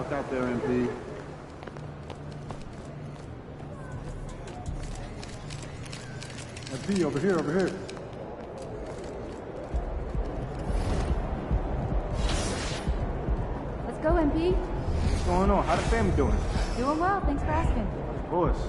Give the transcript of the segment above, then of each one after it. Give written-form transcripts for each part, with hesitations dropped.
Look out there, MP. MP, over here, over here. Let's go, MP. What's going on? How the family doing? Doing well, thanks for asking. Of course.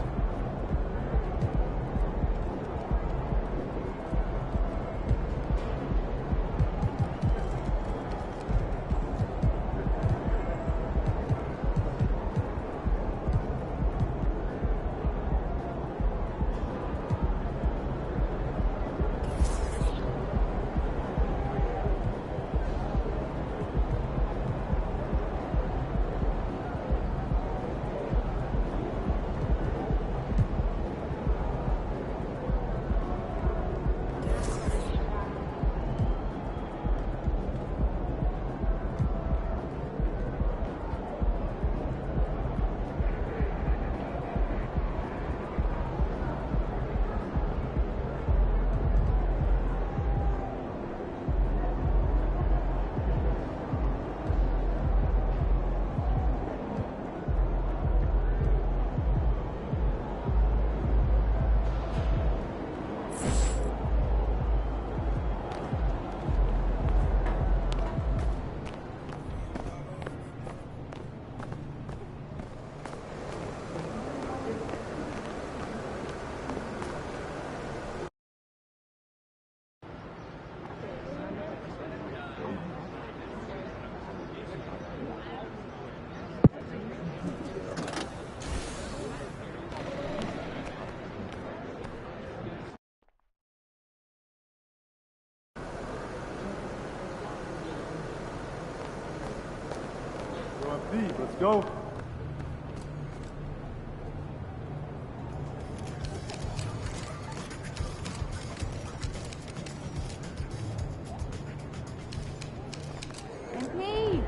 Let's go. MP!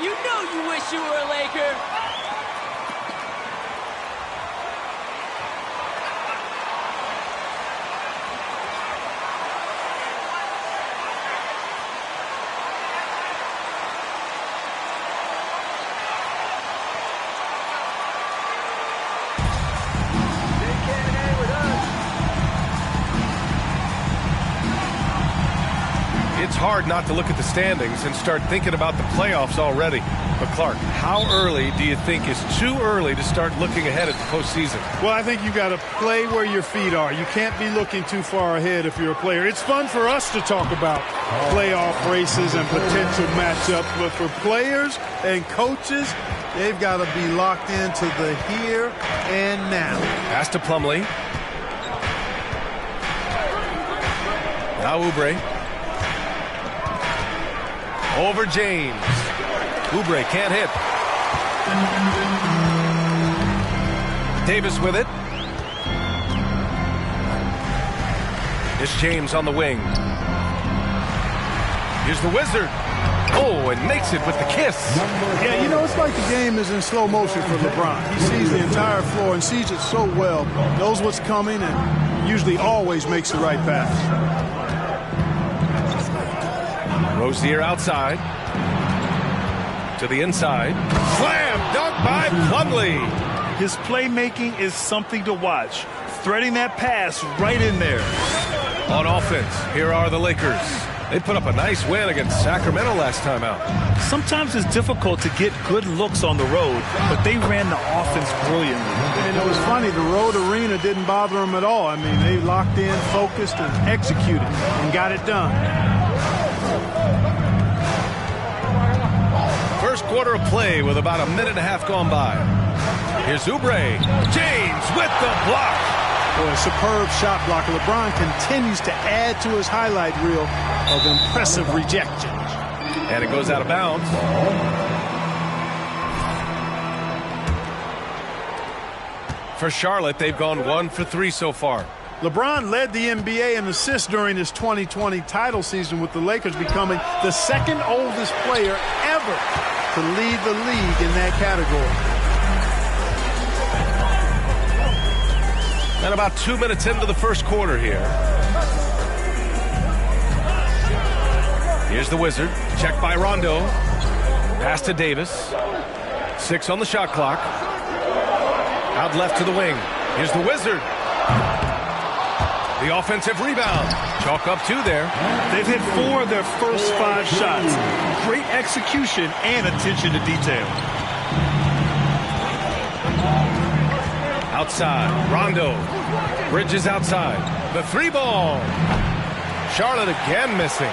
You know you wish you were a Laker. It's hard not to look at the standings and start thinking about the playoffs already. But Clark, how early do you think is too early to start looking ahead at the postseason? Well, I think you got to play where your feet are. You can't be looking too far ahead if you're a player. It's fun for us to talk about playoff races and potential matchups, but for players and coaches, they've got to be locked into the here and now. Pass to Plumlee. Now Oubre. Over James. Oubre can't hit. Davis with it. It's James on the wing. Here's the Wizard. Oh, and makes it with the kiss. Yeah, you know, it's like the game is in slow motion for LeBron. He sees the entire floor and sees it so well, knows what's coming, and usually always makes the right pass. Rozier outside. To the inside. Slam dunk by Plumlee. His playmaking is something to watch. Threading that pass right in there. On offense, here are the Lakers. They put up a nice win against Sacramento last time out. Sometimes it's difficult to get good looks on the road, but they ran the offense brilliantly. And it was funny, the road arena didn't bother them at all. I mean, they locked in, focused, and executed, and got it done. First quarter of play with about a minute and a half gone by. Here's Oubre. James with the block. Boy, a superb shot blocker. LeBron continues to add to his highlight reel of impressive rejections. And it goes out of bounds. For Charlotte, they've gone 1 for 3 so far. LeBron led the NBA in assists during his 2020 title season, with the Lakers becoming the second oldest player ever to lead the league in that category. And about 2 minutes into the first quarter here. Here's the Wizard. Checked by Rondo. Pass to Davis. 6 on the shot clock. Out left to the wing. Here's the Wizard. The offensive rebound. Chalk up 2 there. They've hit 4 of their first 5 shots. Great execution and attention to detail. Outside. Rondo. Bridges outside. The 3-ball. Charlotte again missing.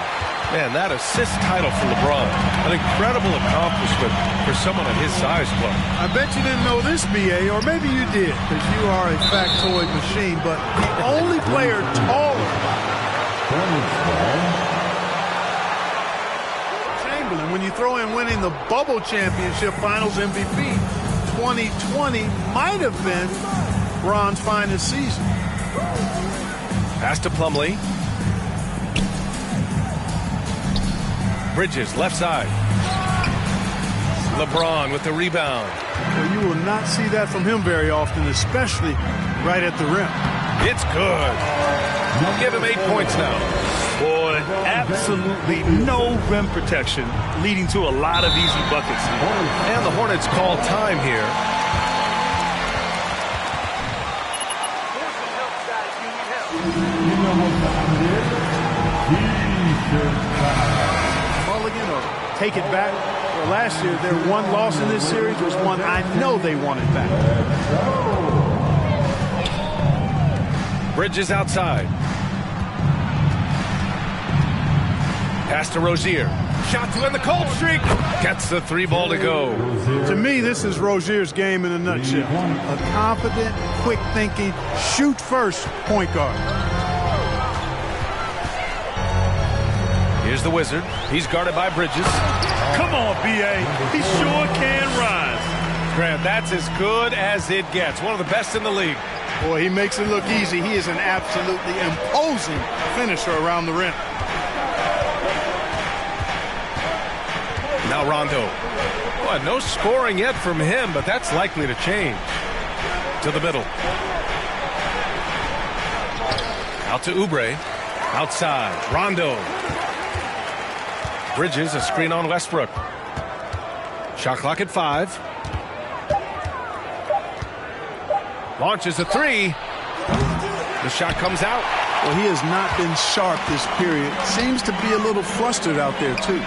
Man, that assist title for LeBron. An incredible accomplishment for someone at his size, Clark. I bet you didn't know this, B.A., or maybe you did, because you are a factoid machine, but the only player taller Chamberlain, when you throw in winning the Bubble Championship Finals MVP, 2020 might have been Bron's finest season. Pass to Plumlee. Bridges, left side. LeBron with the rebound. Well, you will not see that from him very often, especially right at the rim. It's good. I'll give him 8 points now. Boy, absolutely no rim protection, leading to a lot of easy buckets. And the Hornets call time here. Take it back. Well, last year, their one loss in this series was one I know they wanted back. Bridges outside. Pass to Rozier. Shot to end the cold streak. Gets the 3-ball to go. To me, this is Rozier's game in a nutshell. A confident, quick-thinking, shoot-first point guard. Here's the Wizard. He's guarded by Bridges. Come on, B.A. He sure can rise. Grant, that's as good as it gets. One of the best in the league. Boy, he makes it look easy. He is an absolutely imposing finisher around the rim. Now Rondo. Boy, no scoring yet from him, but that's likely to change. To the middle. Out to Oubre. Outside. Rondo. Bridges, a screen on Westbrook. Shot clock at 5. Launches a 3. The shot comes out. Well, he has not been sharp this period. Seems to be a little flustered out there, too.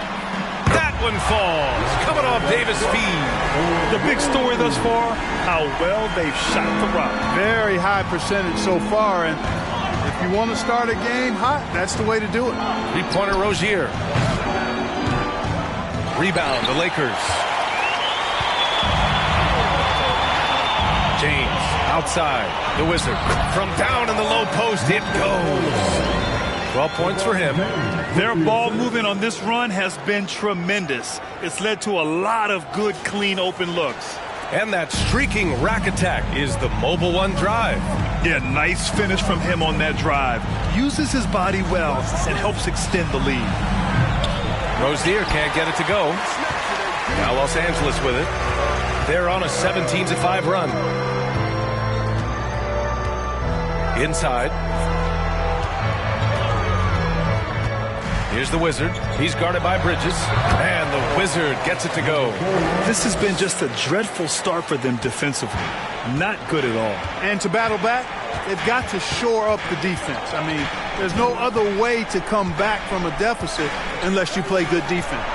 That one falls. Coming off Davis' feed. The big story thus far, how well they've shot the rock. Very high percentage so far, and if you want to start a game hot, that's the way to do it. 3-pointer Rozier. Rebound, the Lakers. James, outside, the Wizard. From down in the low post, it goes. 12 points for him. Their ball movement on this run has been tremendous. It's led to a lot of good, clean, open looks. And that streaking rack attack is the Mobile One drive. Yeah, nice finish from him on that drive. Uses his body well and helps extend the lead. Rozier can't get it to go. Now Los Angeles with it. They're on a 17-5 run. Inside. Here's the Wizard. He's guarded by Bridges. And the Wizard gets it to go. This has been just a dreadful start for them defensively. Not good at all. And to battle back, they've got to shore up the defense. I mean, there's no other way to come back from a deficit unless you play good defense.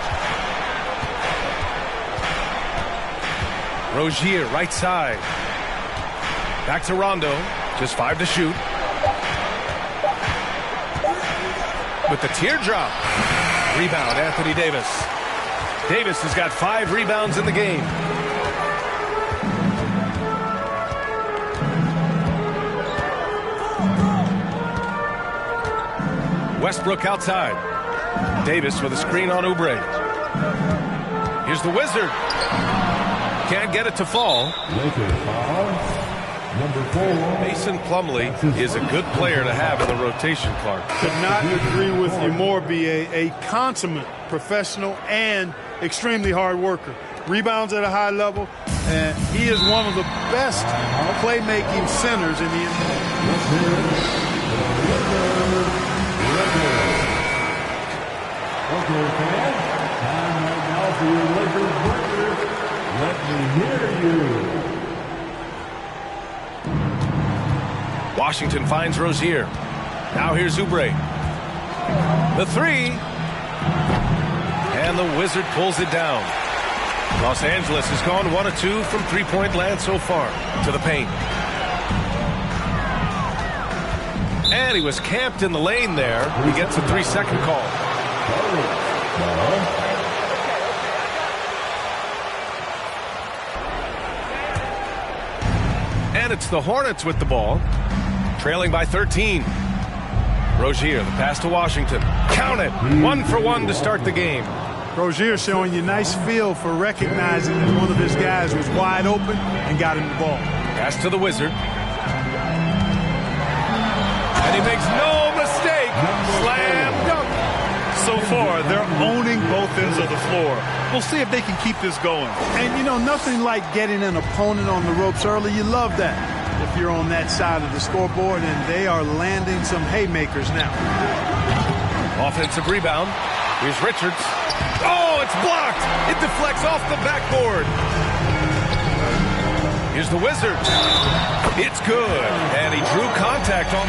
Rozier, right side. Back to Rondo. Just 5 to shoot. With the teardrop. Rebound, Anthony Davis. Davis has got 5 rebounds in the game. Westbrook outside. Davis with a screen on Oubre. Here's the Wizard. Can't get it to fall. Number 4. Mason Plumlee is a good player to have in the rotation, Clark. Could not agree with you more, B.A. A consummate professional and extremely hard worker. Rebounds at a high level, and he is one of the best playmaking centers in the NBA. Okay, fans, time right now for your Lakers breakers. Let me hear you. Washington finds Rozier. Now here's Oubre. The three. And the Wizard pulls it down. Los Angeles has gone 1 of 2 from three-point land so far. To the paint. And he was camped in the lane there. He gets a 3-second call. And it's the Hornets with the ball. Trailing by 13. Rozier, the pass to Washington. Count it. 1 for 1 to start the game. Rozier showing you nice feel for recognizing that one of his guys was wide open and got him the ball. Pass to the Wizard. And he makes no mistake. Slam dunk. So far, they're owning both ends of the floor. We'll see if they can keep this going. And, you know, nothing like getting an opponent on the ropes early. You love that if you're on that side of the scoreboard, and they are landing some haymakers now. Offensive rebound. Here's Richards. Oh, it's blocked. It deflects off the backboard. Here's the Wizard. It's good. And he drew contact on.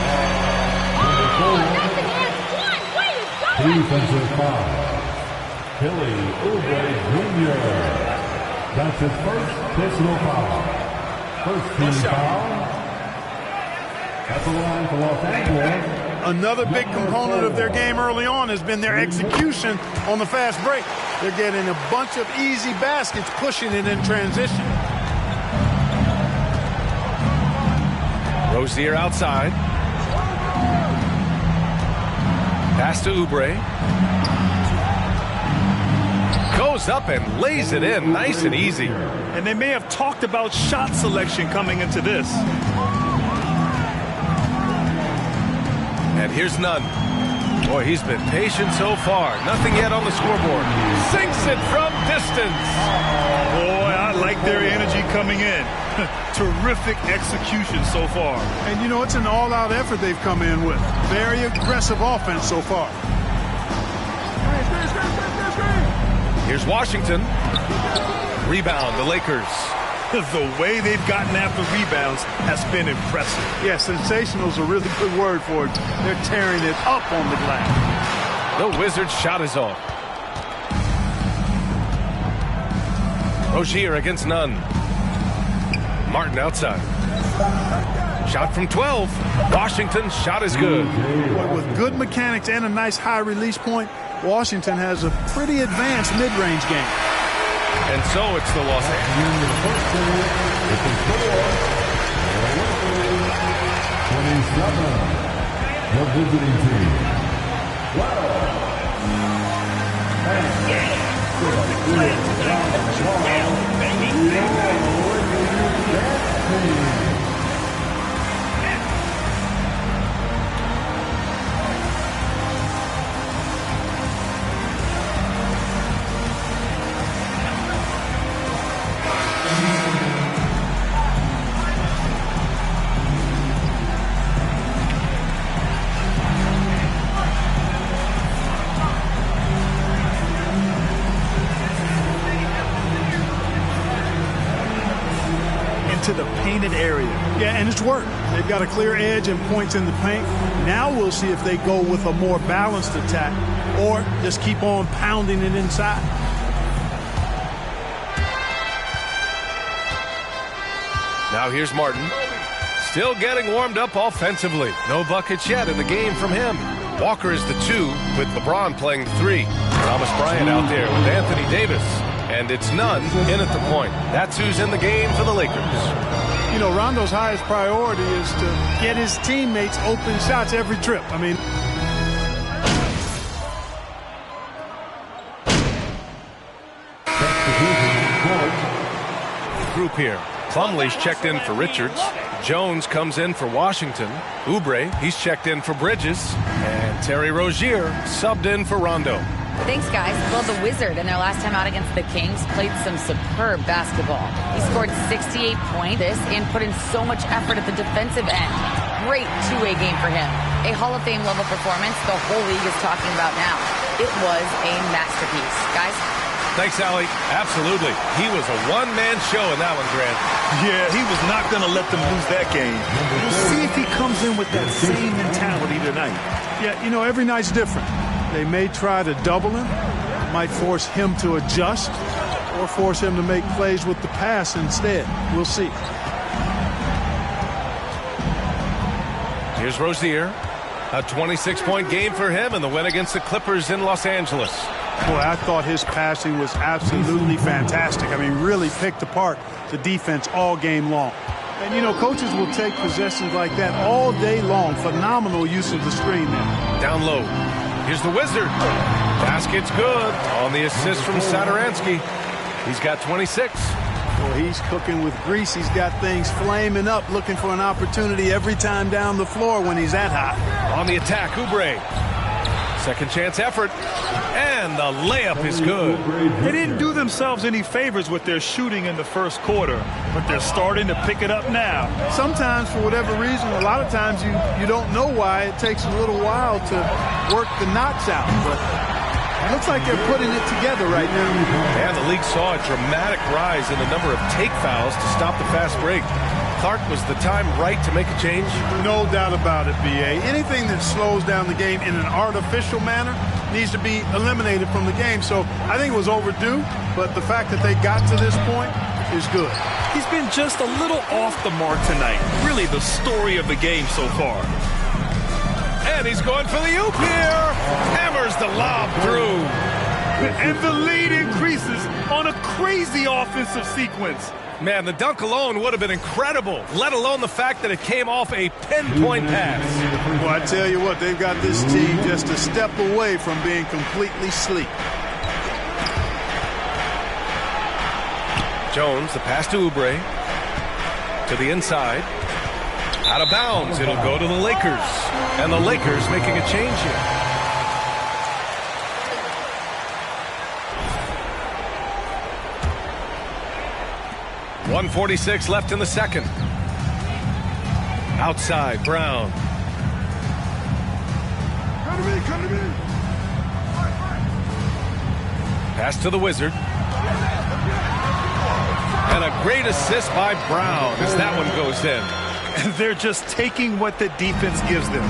Defensive foul. Kelly Oubre Jr. That's his first personal foul. First team foul. That's the line for Los Angeles. Another big component of their game early on has been their execution on the fast break. They're getting a bunch of easy baskets, pushing it in transition. Rozier outside. Pass to Oubre. Goes up and lays it in nice and easy. And they may have talked about shot selection coming into this. And here's Nunn. Boy, he's been patient so far. Nothing yet on the scoreboard. Sinks it from distance. Boy, I like their energy coming in. Terrific execution so far. And, you know, it's an all-out effort they've come in with. Very aggressive offense so far. Here's Washington. Rebound, the Lakers. The way they've gotten after rebounds has been impressive. Yeah, sensational is a really good word for it. They're tearing it up on the glass. The Wizards' shot is off. Rozier against Nunn. Martin outside. Shot from 12. Washington's shot is good. Boy, with good mechanics and a nice high release point, Washington has a pretty advanced mid-range game. And so it's the Los Angeles. 27. The visiting team. To the painted area. Yeah, and it's worked. They've got a clear edge and points in the paint. Now we'll see if they go with a more balanced attack or just keep on pounding it inside. Now here's Martin. Still getting warmed up offensively. No buckets yet in the game from him. Walker is the 2 with LeBron playing the 3. Thomas Bryant out there with Anthony Davis. And it's Nunn in at the point. That's who's in the game for the Lakers. You know, Rondo's highest priority is to get his teammates open shots every trip. I mean, group here. Plumlee's checked in for Richards. Jones comes in for Washington. Oubre, he's checked in for Bridges. And Terry Rozier subbed in for Rondo. Thanks, guys. Well, the Wizard, in their last time out against the Kings, played some superb basketball. He scored 68 points and put in so much effort at the defensive end. Great two-way game for him. A Hall of Fame level performance the whole league is talking about now. It was a masterpiece. Guys? Thanks, Allie. Absolutely. He was a one-man show in that one, Grant. Yeah, he was not going to let them lose that game. We'll see if he comes in with that same mentality tonight. Yeah, you know, every night's different. They may try to double him, might force him to adjust, or force him to make plays with the pass instead. We'll see. Here's Rozier. A 26-point game for him in the win against the Clippers in Los Angeles. Boy, I thought his passing was absolutely fantastic. I mean, really picked apart the defense all game long. And, you know, coaches will take possessions like that all day long. Phenomenal use of the screen there. Down low. Here's the Wizard. Basket's good on the assist from Satoransky. He's got 26. Well, he's cooking with grease. He's got things flaming up, looking for an opportunity every time down the floor when he's that hot. On the attack, Oubre. Second chance effort. And the layup is good. They didn't do themselves any favors with their shooting in the first quarter, but they're starting to pick it up now. Sometimes, for whatever reason, a lot of times you don't know why. It takes a little while to work the knots out, but it looks like they're putting it together right now. And the league saw a dramatic rise in the number of take fouls to stop the fast break. Clark, was the time right to make a change? No doubt about it, B.A. Anything that slows down the game in an artificial manner needs to be eliminated from the game. So I think it was overdue, but the fact that they got to this point is good. He's been just a little off the mark tonight. Really the story of the game so far. And he's going for the oop here. Hammers the lob through. And the lead increases on a crazy offensive sequence. Man, the dunk alone would have been incredible, let alone the fact that it came off a pinpoint pass. Well, I tell you what, they've got this team just a step away from being completely sleep. Jones, the pass to Oubre. To the inside. Out of bounds. It'll go to the Lakers. And the Lakers making a change here. .146 left in the second. Outside, Brown. Come to me. Pass to the Wizard. And a great assist by Brown as that one goes in. They're just taking what the defense gives them.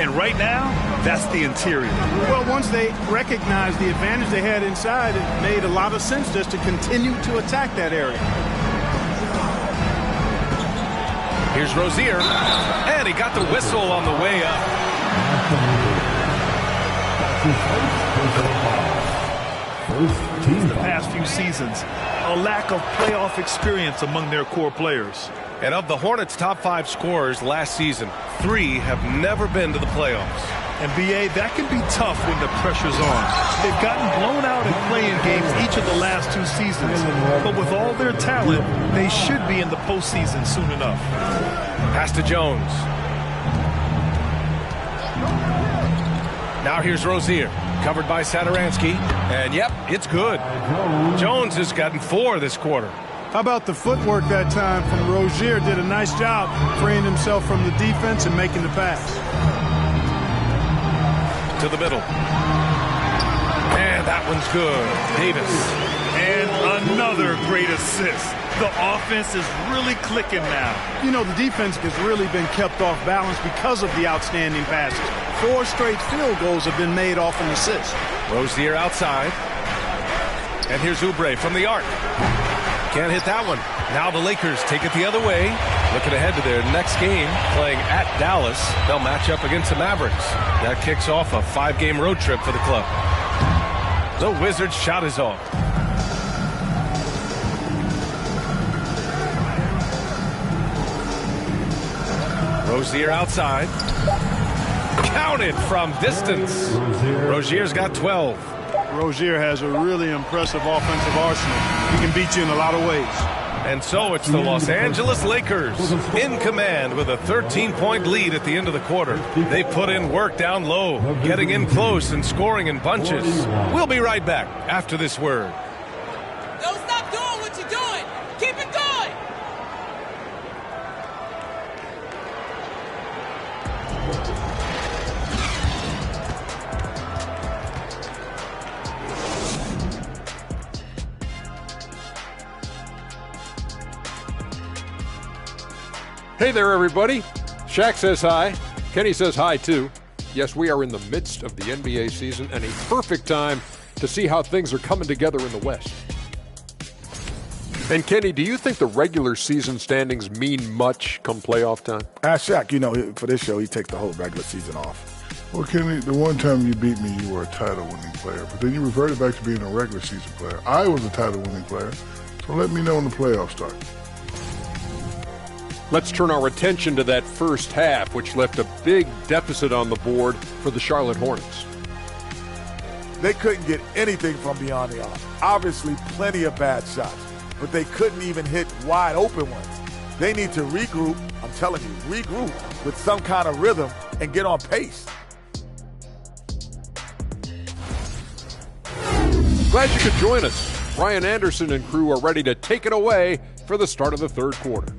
And right now, that's the interior. Well, once they recognized the advantage they had inside, it made a lot of sense just to continue to attack that area. Here's Rozier, and he got the whistle on the way up. The past few seasons, a lack of playoff experience among their core players. And of the Hornets' top 5 scorers last season, 3 have never been to the playoffs. And, B.A., that can be tough when the pressure's on. They've gotten blown out in play-in games each of the last 2 seasons. But with all their talent, they should be in the postseason soon enough. Pass to Jones. Now here's Rozier, covered by Satoransky. And, yep, it's good. Jones has gotten 4 this quarter. How about the footwork that time from Rozier? Did a nice job freeing himself from the defense and making the pass. To the middle. And that one's good. Davis. And another great assist. The offense is really clicking now. You know, the defense has really been kept off balance because of the outstanding passes. 4 straight field goals have been made off an assist. Rozier outside. And here's Oubre from the arc. Can't hit that one. Now the Lakers take it the other way. Looking ahead to their next game, playing at Dallas. They'll match up against the Mavericks. That kicks off a 5-game road trip for the club. The Wizards' shot is off. Rozier outside. Counted from distance. Rozier's got 12. Rozier has a really impressive offensive arsenal. He can beat you in a lot of ways. And so it's the Los Angeles Lakers in command with a 13-point lead at the end of the quarter. They put in work down low, getting in close and scoring in bunches. We'll be right back after this word. Don't stop doing what you're doing. Keep it going. Hey there, everybody. Shaq says hi. Kenny says hi, too. Yes, we are in the midst of the NBA season and a perfect time to see how things are coming together in the West. And, Kenny, do you think the regular season standings mean much come playoff time? Ask Shaq, for this show, he takes the whole regular season off. Well, Kenny, the one time you beat me, you were a title-winning player, but then you reverted back to being a regular season player. I was a title-winning player, so let me know when the playoffs start. Let's turn our attention to that first half, which left a big deficit on the board for the Charlotte Hornets. They couldn't get anything from beyond the arc. Obviously, plenty of bad shots, but they couldn't even hit wide open ones. They need to regroup, I'm telling you, regroup with some kind of rhythm and get on pace. Glad you could join us. Brian Anderson and crew are ready to take it away for the start of the third quarter.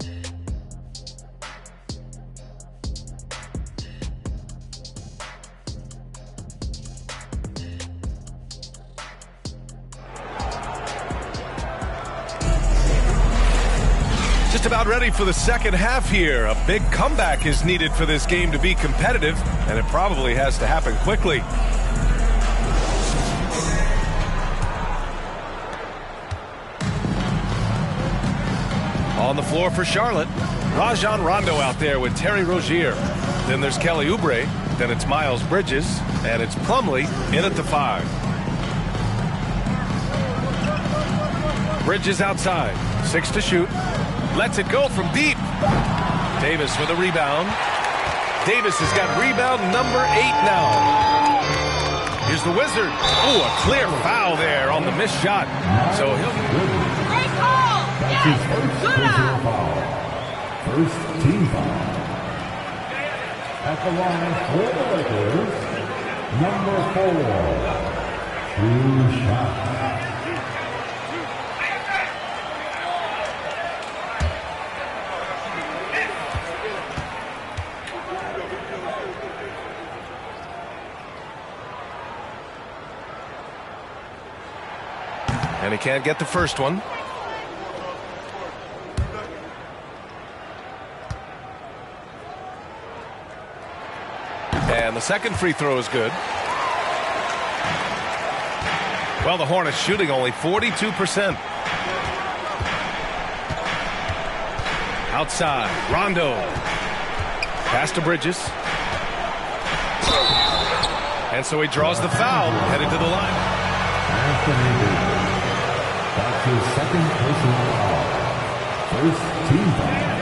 Just about ready for the second half here. A big comeback is needed for this game to be competitive, and it probably has to happen quickly. On the floor for Charlotte, Rajon Rondo out there with Terry Rozier. Then there's Kelly Oubre. Then it's Miles Bridges, and it's Plumlee in at the 5. Bridges outside, 6 to shoot. Lets it go from deep. Davis with a rebound. Davis has got rebound number 8 now. Here's the Wizard. Oh, a clear foul there on the missed shot. So he'll... Great call. Yes. Good eye. First team foul. At the line for the Lakers, number 4. 2 shots. And he can't get the first one. And the second free throw is good. Well, the Hornets shooting only 42%. Outside, Rondo. Pass to Bridges. And so he draws the foul, headed to the line. That's his second personal foul. First team foul.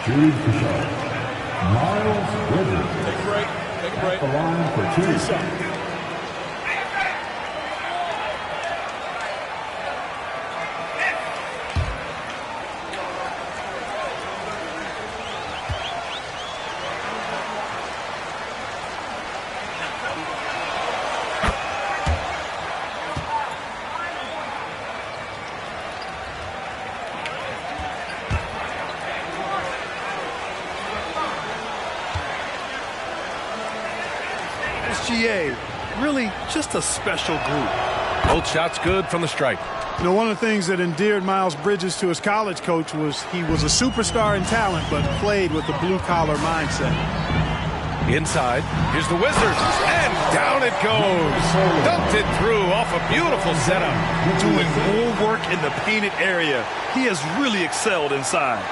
Shooting for Charlotte, Miles Bridges. Take a break. At the line for 2. SGA, really just a special group. Both shots good from the stripe. One of the things that endeared Miles Bridges to his college coach was he was a superstar in talent, but played with a blue-collar mindset. Inside, here's the Wizards, and down it goes. Dumped it through off a beautiful setup. Doing more work in the painted area. He has really excelled inside.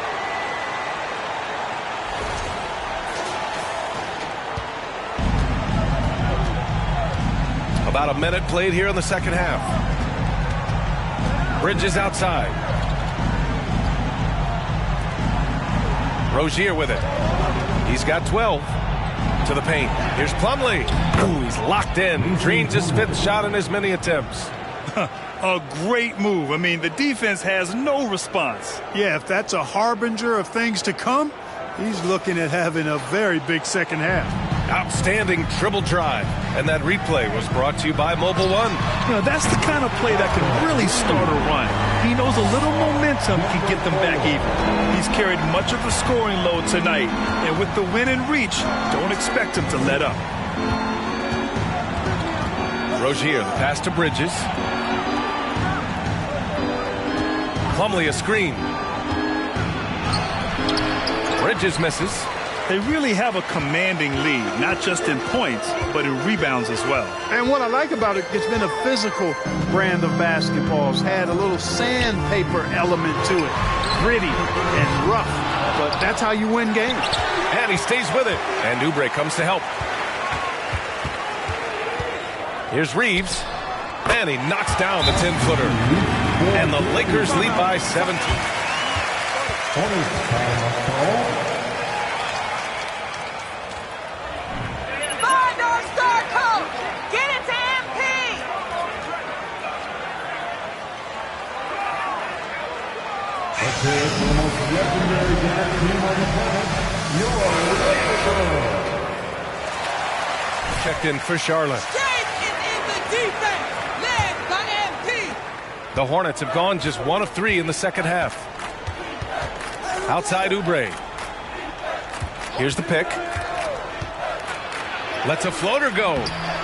About a minute played here in the second half. Bridges outside. Rozier with it. He's got 12. To the paint. Here's Plumlee. Ooh, he's locked in. Drains his 5th shot in as many attempts. A great move. I mean, the defense has no response. Yeah, if that's a harbinger of things to come, he's looking at having a very big second half. Outstanding dribble drive. And that replay was brought to you by Mobile One. You know, that's the kind of play that can really start a run. He knows a little momentum can get them back even. He's carried much of the scoring load tonight. And with the win in reach, don't expect him to let up. Rozier, the pass to Bridges. Plumlee, a screen. Bridges misses. They really have a commanding lead, not just in points, but in rebounds as well. And what I like about it, it's been a physical brand of basketball. It's had a little sandpaper element to it. Gritty and rough, but that's how you win games. And he stays with it. And Oubre comes to help. Here's Reeves. And he knocks down the 10-footer. And the Lakers lead by 17. Five-star coach. Get it to MP. Let's hear it for the most legendary dance team on the planet, your Checked in for Charlotte. Strength is in the defense, led by MP. The Hornets have gone just 1 of 3 in the second half. Outside Oubre. Here's the pick. Lets a floater go.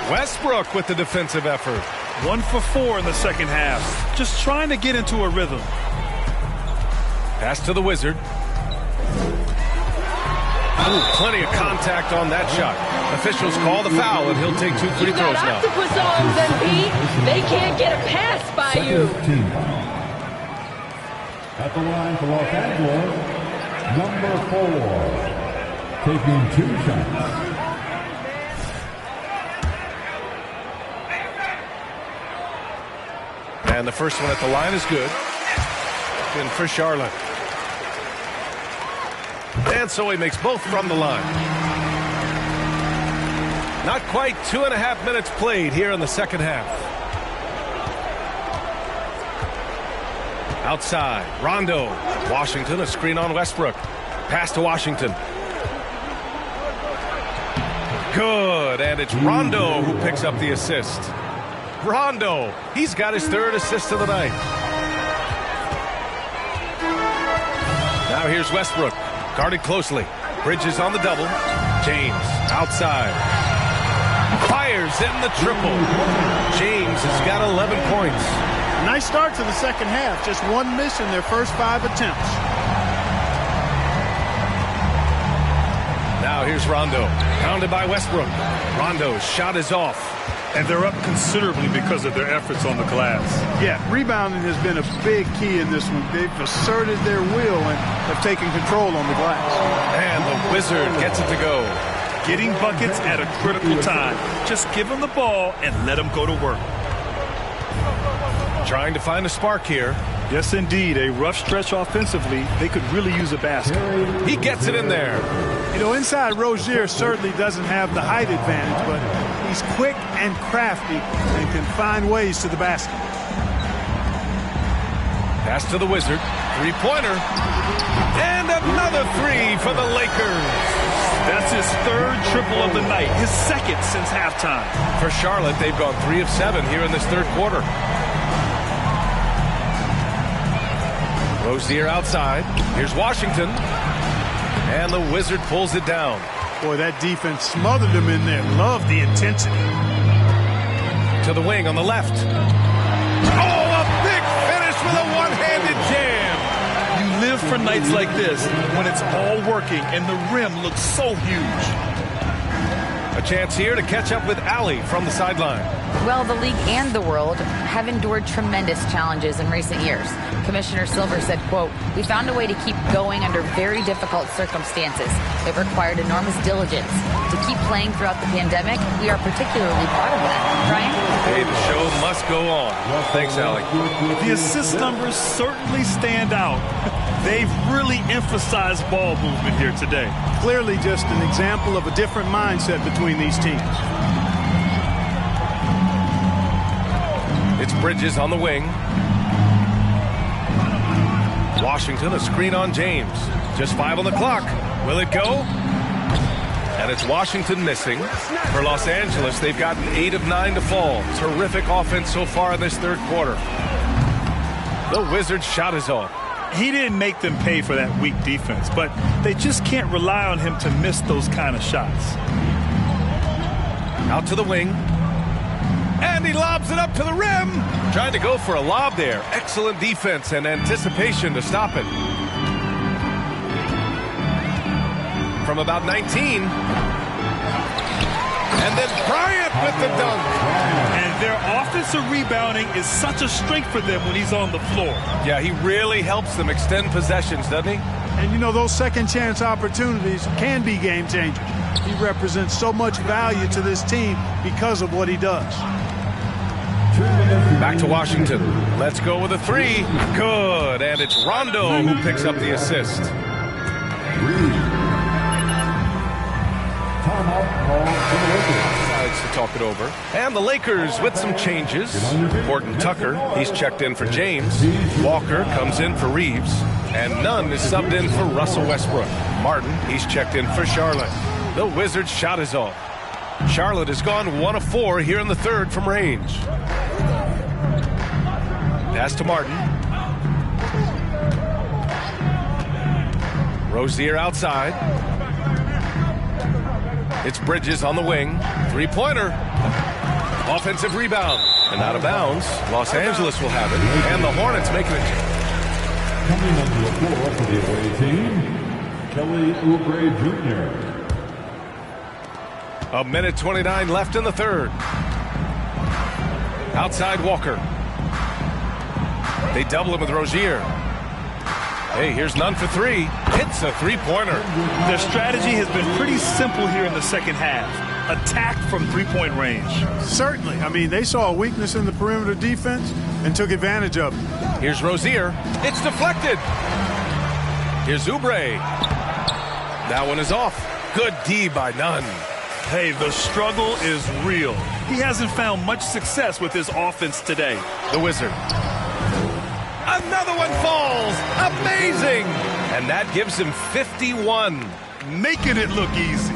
Westbrook with the defensive effort. 1 for 4 in the second half. Just trying to get into a rhythm. Pass to the Wizard. Ooh, plenty of contact on that shot. Officials call the foul, and he'll take 2 free throws now. Octopus arms, MP. They can't get a pass by you. At the line for Los Angeles, number 4, taking 2 shots. And the first one at the line is good. In for Charlotte. And so he makes both from the line. Not quite 2.5 minutes played here in the second half. Outside, Rondo. Washington, a screen on Westbrook. Pass to Washington. Good, and it's Rondo who picks up the assist. Rondo, he's got his 3rd assist of the night. Now here's Westbrook, guarded closely. Bridges on the double. James, outside. Fires in the triple. James has got 11 points. Nice start to the second half. Just 1 miss in their first 5 attempts. Now here's Rondo, pounded by Westbrook. Rondo's shot is off. And they're up considerably because of their efforts on the glass. Yeah, rebounding has been a big key in this one. They've asserted their will and have taken control on the glass. And the Wizard gets it to go. Getting buckets at a critical time. Just give them the ball and let them go to work. Trying to find a spark here. Yes, indeed. A rough stretch offensively. They could really use a basket. He gets it in there. You know, inside Rozier certainly doesn't have the height advantage, but he's quick and crafty and can find ways to the basket. Pass to the Wizard. 3-pointer. And another 3 for the Lakers. That's his 3rd triple of the night. His 2nd since halftime. For Charlotte, they've gone 3 of 7 here in this 3rd quarter. Rozier outside. Here's Washington. And the Wizard pulls it down. Boy, that defense smothered him in there. Love the intensity. To the wing on the left. Oh, a big finish with a one-handed jam. You live for nights like this when it's all working and the rim looks so huge. A chance here to catch up with Allie from the sideline. Well, the league and the world have endured tremendous challenges in recent years. Commissioner Silver said, quote, "We found a way to keep going under very difficult circumstances. It required enormous diligence. To keep playing throughout the pandemic, we are particularly proud of that." Brian? Hey, the show must go on. Thanks, Allie. The assist numbers certainly stand out. They've really emphasized ball movement here today. Clearly just an example of a different mindset between these teams. It's Bridges on the wing. Washington, a screen on James. Just 5 on the clock. Will it go? And it's Washington missing. For Los Angeles, they've gotten 8 of 9 to fall. Terrific offense so far in this third quarter. The Wizards' shot is off. He didn't make them pay for that weak defense, but they just can't rely on him to miss those kind of shots. Out to the wing. And he lobs it up to the rim. Trying to go for a lob there. Excellent defense and anticipation to stop it. From about 19. And then Bryant with the dunk. And their offensive rebounding is such a strength for them when he's on the floor. Yeah, he really helps them extend possessions, doesn't he? And you know, those second chance opportunities can be game changers. He represents so much value to this team because of what he does. Back to Washington. Let's go with a 3. Good. And it's Rondo who picks up the assist. Decides to talk it over. And the Lakers with some changes. Horton Tucker, he's checked in for James. Walker comes in for Reeves. And Nunn is subbed in for Russell Westbrook. Martin, he's checked in for Charlotte. The Wizards' shot is off. Charlotte has gone 1 of 4 here in the third from range. Pass to Martin. Rozier outside. It's Bridges on the wing. 3-pointer. Offensive rebound. And out of bounds. Los Angeles will have it. And the Hornets making it. Coming onto the floor for the away team, Kelly Oubre Jr. 1:29 left in the third. Outside Walker. They double him with Rozier. Hey, here's Nunn for 3. Hits a 3-pointer. Their strategy has been pretty simple here in the second half. Attack from 3-point range. Certainly. I mean, they saw a weakness in the perimeter defense and took advantage of it. Here's Rozier. It's deflected. Here's Oubre. That one is off. Good D by Nunn. Hey, the struggle is real. He hasn't found much success with his offense today. The Wizard. Another one falls. Amazing. And that gives him 51. Making it look easy.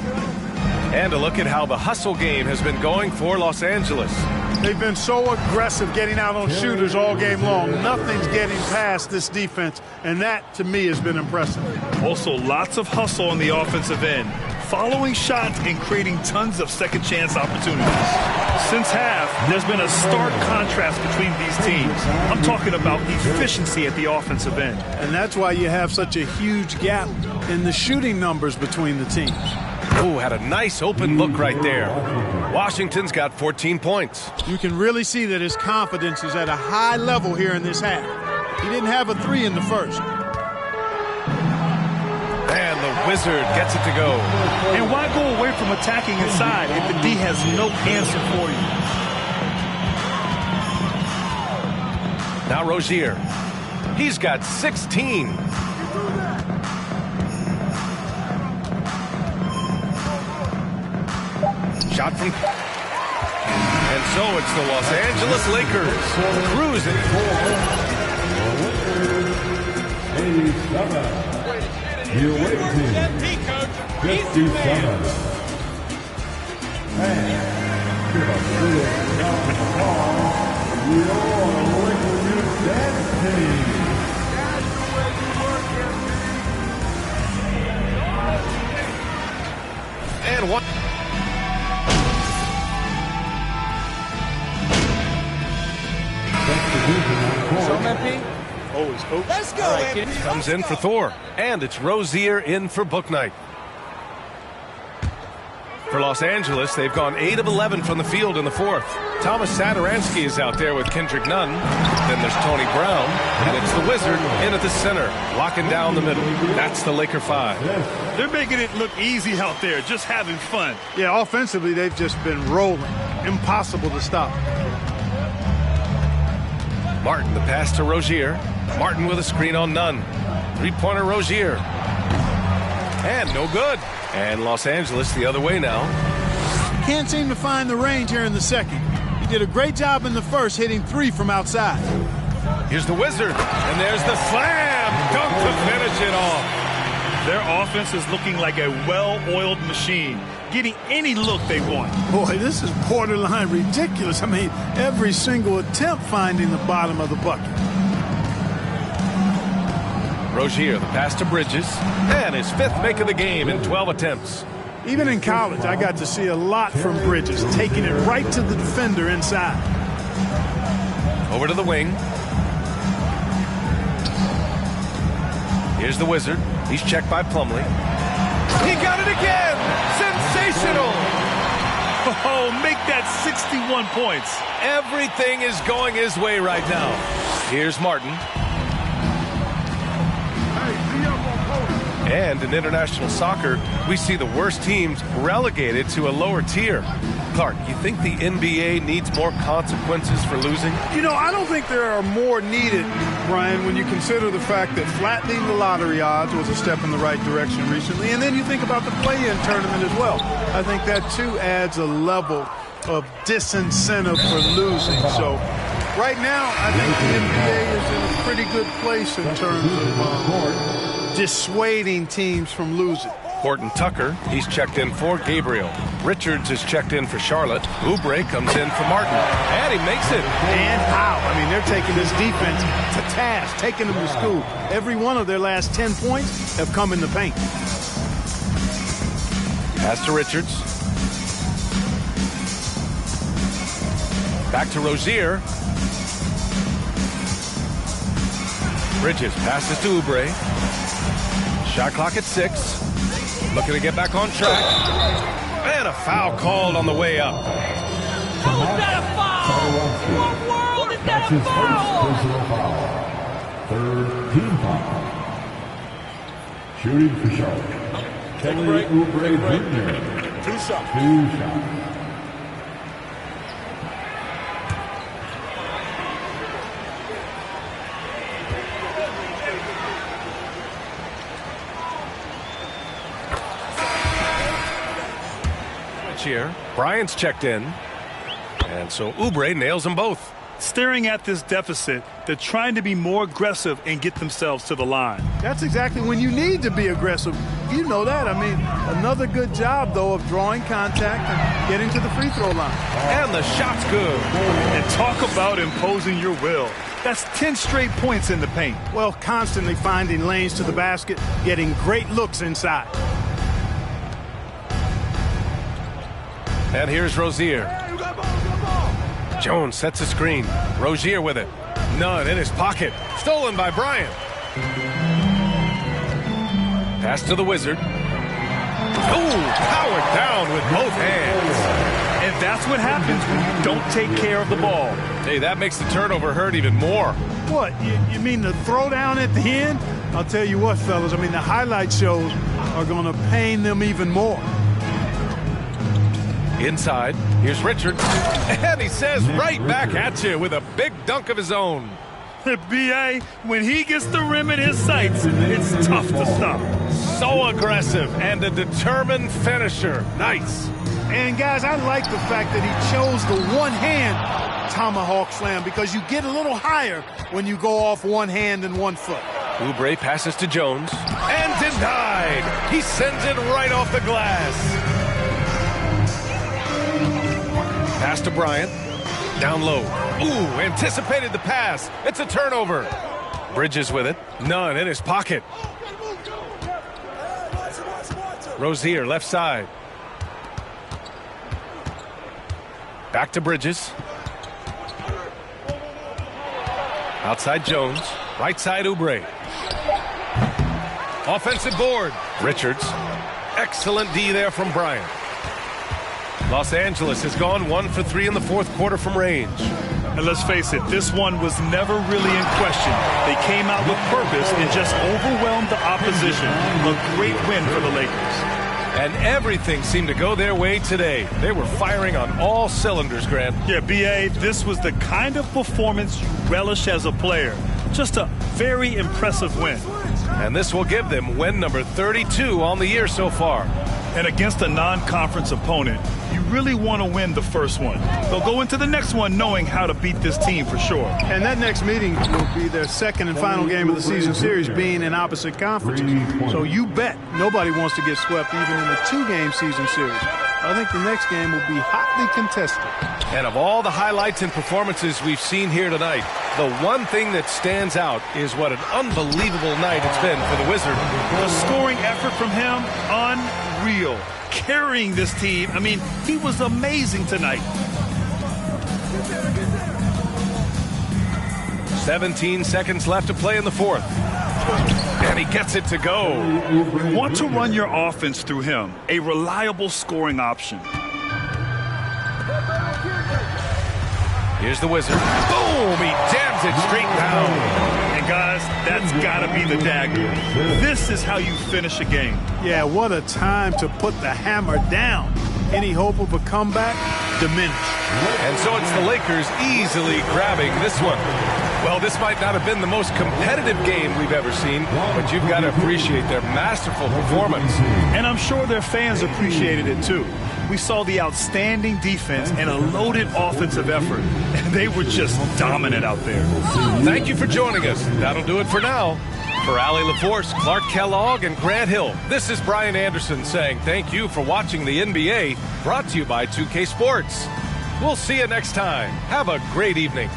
And a look at how the hustle game has been going for Los Angeles. They've been so aggressive getting out on shooters all game long. Nothing's getting past this defense, and that, to me, has been impressive. Also, lots of hustle on the offensive end. Following shots and creating tons of second chance opportunities. Since half, there's been a stark contrast between these teams. I'm talking about efficiency at the offensive end. And that's why you have such a huge gap in the shooting numbers between the teams. Oh, had a nice open look right there. Washington's got 14 points. You can really see that his confidence is at a high level here in this half. He didn't have a 3 in the first. And the Wizard gets it to go. And why go away from attacking inside if the D has no answer for you? Now Rozier. He's got 16. Shot from... And so it's the Los Angeles Lakers cruising. 87. The away team, 57. And give a big round of applause, your Lakers dance team. And one. Always hope. Let's go, Right, comes in for Thor. And it's Rozier in for Bouknight. For Los Angeles, they've gone 8 of 11 from the field in the fourth. Thomas Satoransky is out there with Kendrick Nunn. Then there's Tony Brown. And it's the Wizard in at the center, locking down the middle. That's the Laker 5. They're making it look easy out there, just having fun. Yeah, offensively, they've just been rolling. Impossible to stop. Martin, the pass to Rozier. Martin with a screen on Nunn. 3-pointer Rozier. And no good. And Los Angeles the other way now. Can't seem to find the range here in the second. He did a great job in the first, hitting 3 from outside. Here's the Wizard, and there's the slam dunk to finish it off. Their offense is looking like a well-oiled machine, getting any look they want. Boy, this is borderline ridiculous. I mean, every single attempt finding the bottom of the bucket. Rozier, the pass to Bridges, and his 5th make of the game in 12 attempts. Even in college, I got to see a lot from Bridges, taking it right to the defender inside. Over to the wing. Here's the Wizard. He's checked by Plumlee. He got it again! Sensational! Oh, make that 61 points. Everything is going his way right now. Here's Martin. And in international soccer, we see the worst teams relegated to a lower tier. Clark, you think the NBA needs more consequences for losing? You know, I don't think there are more needed, Brian, when you consider the fact that flattening the lottery odds was a step in the right direction recently. And then you think about the play-in tournament as well. I think that, too, adds a level of disincentive for losing. So right now, I think the NBA is in a pretty good place in terms of dissuading teams from losing. Horton Tucker, he's checked in for Gabriel. Richards is checked in for Charlotte. Oubre comes in for Martin. And he makes it. And how? I mean, they're taking this defense to task, taking them to school. Every one of their last 10 points have come in the paint. Pass to Richards. Back to Rozier. Bridges passes to Oubre. Shot clock at 6. Looking to get back on track. And a foul called on the way up. How is that a foul? What world is that a foul? Third team foul. Shooting for Charlotte. Kelly Oubre Jr. 2 shots. 2 shots. Here, Bryant's checked in, and so Oubre nails them both. Staring at this deficit, they're trying to be more aggressive and get themselves to the line. That's exactly when you need to be aggressive. You know that. I mean, another good job, though, of drawing contact and getting to the free throw line. And the shot's good. And talk about imposing your will. That's 10 straight points in the paint. Well, constantly finding lanes to the basket, getting great looks inside. And here's Rozier. Jones sets a screen. Rozier with it. None in his pocket. Stolen by Bryant. Pass to the Wizard. Ooh, powered down with both hands. And that's what happens when you don't take care of the ball. Hey, that makes the turnover hurt even more. What, you mean the throwdown at the end? I'll tell you what, fellas, I mean, the highlight shows are going to pain them even more. Inside, here's Richards, and he says right back at you with a big dunk of his own. B.A., when he gets the rim in his sights, it's tough to stop. So aggressive and a determined finisher. Nice. And, guys, I like the fact that he chose the one-hand tomahawk slam because you get a little higher when you go off one hand and 1 foot. Oubre passes to Jones, and denied. He sends it right off the glass. Pass to Bryant. Down low. Ooh, anticipated the pass. It's a turnover. Bridges with it. None in his pocket. Rozier, left side. Back to Bridges. Outside Jones. Right side Oubre. Offensive board. Richards. Excellent D there from Bryant. Los Angeles has gone 1 for 3 in the 4th quarter from range. And let's face it, this one was never really in question. They came out with purpose and just overwhelmed the opposition. A great win for the Lakers. And everything seemed to go their way today. They were firing on all cylinders, Grant. Yeah, B.A., this was the kind of performance you relish as a player. Just a very impressive win. And this will give them win number 32 on the year so far. And against a non-conference opponent, you really want to win the first one. They'll go into the next one knowing how to beat this team for sure. And that next meeting will be their second and final game of the season series, being in opposite conferences. So you bet nobody wants to get swept even in the 2-game season series. I think the next game will be hotly contested. And of all the highlights and performances we've seen here tonight, the one thing that stands out is what an unbelievable night it's been for the Wizards. The scoring effort from him, unreal. Carrying this team, I mean, he was amazing tonight. 17 seconds left to play in the fourth. And he gets it to go. You want to run your offense through him, a reliable scoring option. Here's the Wizard. Boom! He jams it straight down. And guys, that's got to be the dagger. This is how you finish a game. Yeah, what a time to put the hammer down. Any hope of a comeback? Diminished. And so it's the Lakers easily grabbing this one. Well, this might not have been the most competitive game we've ever seen, but you've got to appreciate their masterful performance. And I'm sure their fans appreciated it too. We saw the outstanding defense and a loaded offensive effort, and they were just dominant out there. Thank you for joining us. That'll do it for now. For Allie LaForce, Clark Kellogg, and Grant Hill, this is Brian Anderson saying thank you for watching the NBA, brought to you by 2K Sports. We'll see you next time. Have a great evening.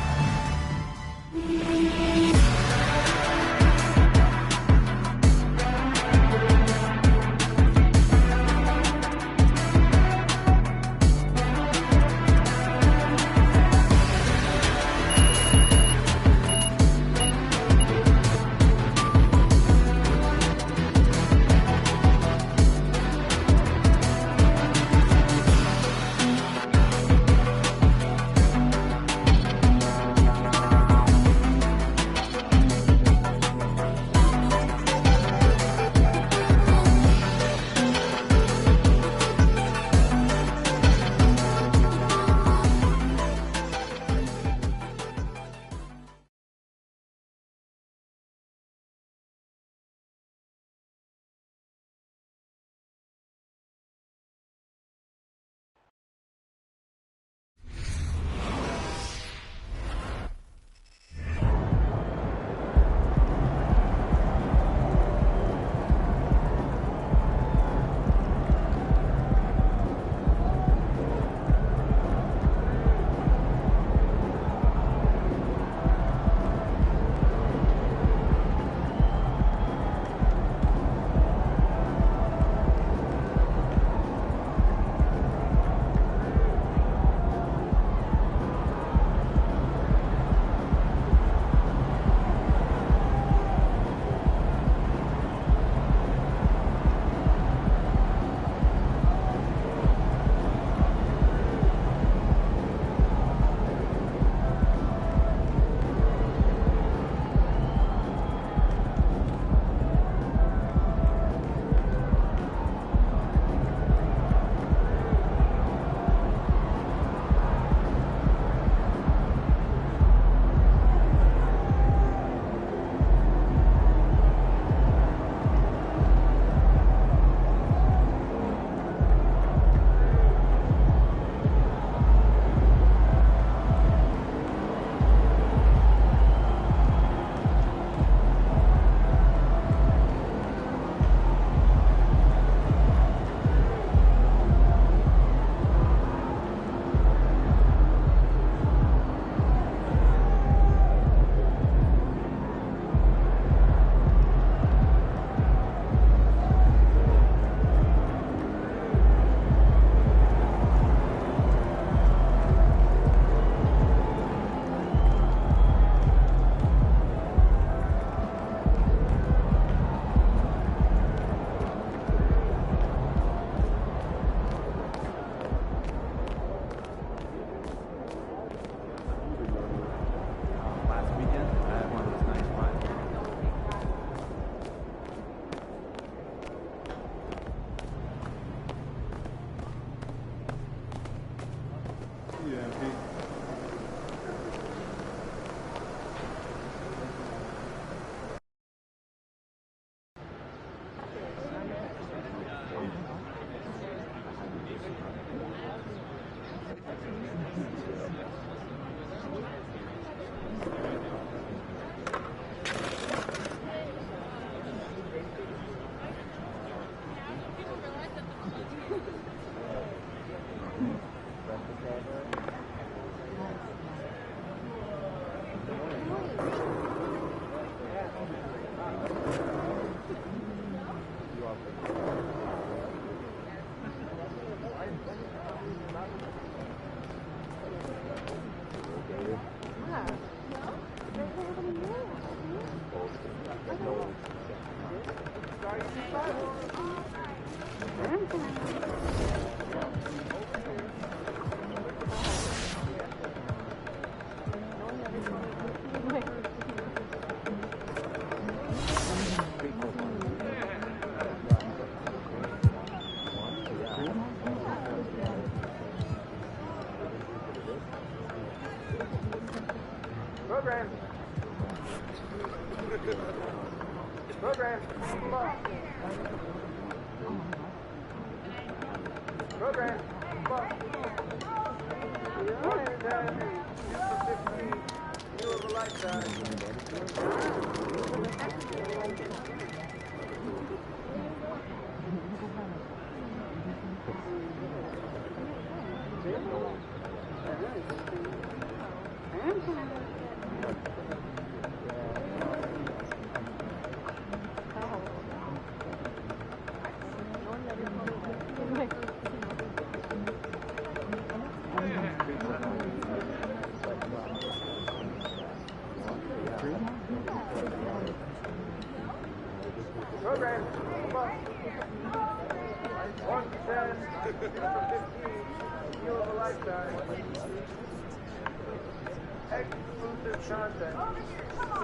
Exclusive content.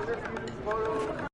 Interviews, photos,